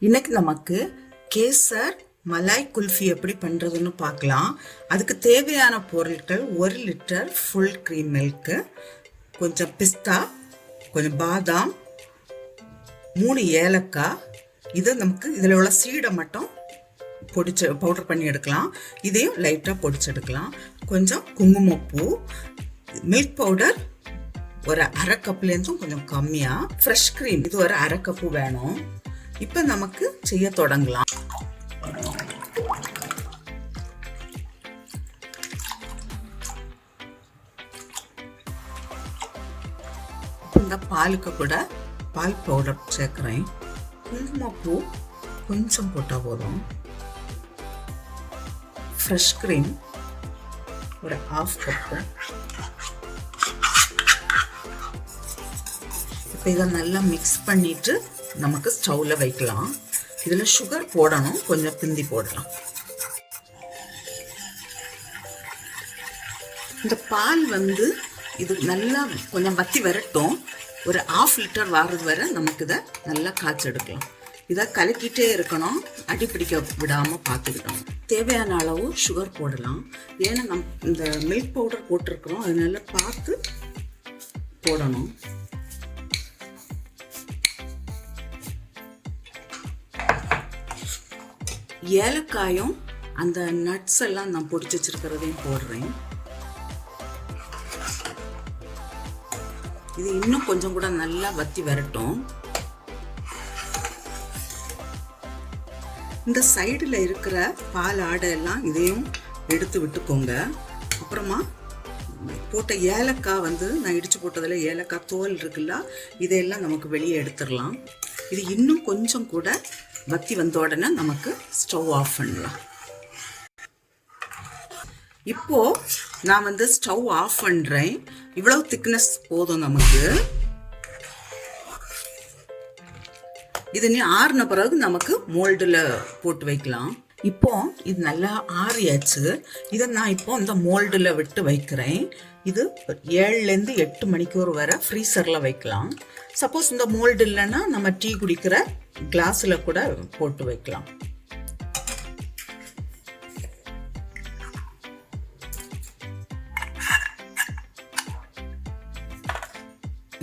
இன்னைக்கு நமக்கு கேசர் மலாய் குல்ஃபி எப்படி பண்றதுன்னு பார்க்கலாம். அதுக்கு தேவையான பொருட்கள் 1 லிட்டர் ஃபுல் க்ரீம் மில்க், கொஞ்சம் பிஸ்தா, கொஞ்சம் பாதாம், 3 ஏலக்காய். இது நமக்கு இதில் உள்ள சீடை மட்டும் பொடிச்சு பவுடர் பண்ணி எடுக்கலாம். இதையும் லைட்டாக பொடிச்செடுக்கலாம். கொஞ்சம் குங்குமப்பூ, மில்க் பவுடர் ஒரு 1/2 கப்லேருந்தும் கொஞ்சம் கம்மியாக, ஃப்ரெஷ் க்ரீம் இது ஒரு 1/2 கப்பு வேணும். இப்போ நமக்கு செய்ய தொடங்கலாம். இந்த பாலுக்கு கூட பால் பவுடர் சேர்க்குறேன். குங்குமப்பூ கொஞ்சம் போட்டால் போதும். ஃப்ரெஷ் க்ரீம் ஒரு 1/2 கப்பு. இப்போ இதை நல்லா மிக்ஸ் பண்ணிட்டு நமக்கு ஸ்டவ்ல வைக்கலாம். இதில் சுகர் போடணும், கொஞ்சம் பிந்தி போடலாம். இந்த பால் இது நல்லா கொஞ்சம் வத்தி வரட்டும். ஒரு 1/2 லிட்டர் வாரது வரை நமக்கு இதை நல்லா காய்ச்செடுக்கலாம். இதை கலக்கிட்டே இருக்கணும், அடி பிடிக்க விடாமல் பார்த்துக்கிட்டோம். தேவையான அளவு சுகர் போடலாம். ஏன்னா இந்த மில்க் பவுடர் போட்டிருக்கிறோம், அதனால பார்த்து போடணும். ஏலக்காயும் அந்த நட்ஸ் எல்லாம் நான் பொடிச்சு வச்சிருக்கிறதையும் போடுறேன். இது இன்னும் கொஞ்சம் கூட நல்லா வத்தி வரட்டும். இந்த சைடுல இருக்கிற பால் ஆடை எல்லாம் இதையும் எடுத்து விட்டுக்கோங்க. அப்புறமா போட்ட ஏலக்காய் நான் இடிச்சு போட்டதுல ஏலக்காய் தோல் இருக்குல்ல, இதையெல்லாம் நமக்கு வெளியே எடுத்துடலாம். இது இன்னும் கொஞ்சம் கூட வத்தி வந்த உடனே நமக்கு ஸ்டவ் ஆஃப் பண்ணலாம். இப்போ நான் ஸ்டவ் ஆஃப் பண்றேன். இவ்வளவு திக்னஸ் போதும் நமக்கு. இது நீ ஆறின பிறகு நமக்கு மோல்டுல போட்டு வைக்கலாம். இப்போ இது நல்லா ஆறியாச்சு. இதை நான் இப்போ இந்த மோல்டுல விட்டு வைக்கிறேன். இது 7லேருந்து 8 மணிக்கூர் வரை ஃப்ரீசரில் வைக்கலாம். சப்போஸ் இந்த மோல்டு இல்லைன்னா நம்ம டீ குடிக்கிற கிளாஸில் கூட போட்டு வைக்கலாம்.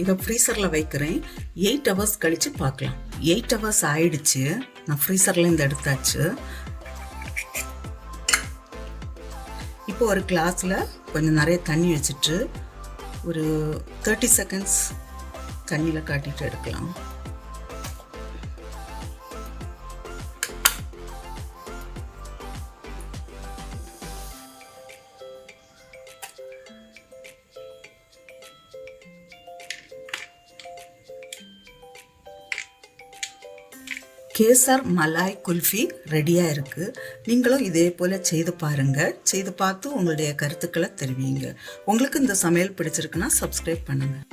இதை ஃப்ரீசரில் வைக்கிறேன். 8 ஹவர்ஸ் கழித்து பார்க்கலாம். 8 ஹவர்ஸ் ஆயிடுச்சு. நான் ஃப்ரீசர்லேருந்து எடுத்தாச்சு. இப்போ ஒரு கிளாஸில் கொஞ்சம் நிறைய தண்ணி வச்சுட்டு ஒரு 30 செகண்ட்ஸ் தண்ணியில் காட்டிட்டு எடுக்கலாம். கேசர் மலாய் குல்ஃபி ரெடியாக இருக்குது. நீங்களும் இதே போல் செய்து பாருங்கள். செய்து பார்த்து உங்களுடைய கருத்துக்களை தெரிவிங்க. உங்களுக்கு இந்த சமையல் பிடிச்சிருக்குன்னா சப்ஸ்கிரைப் பண்ணுங்கள்.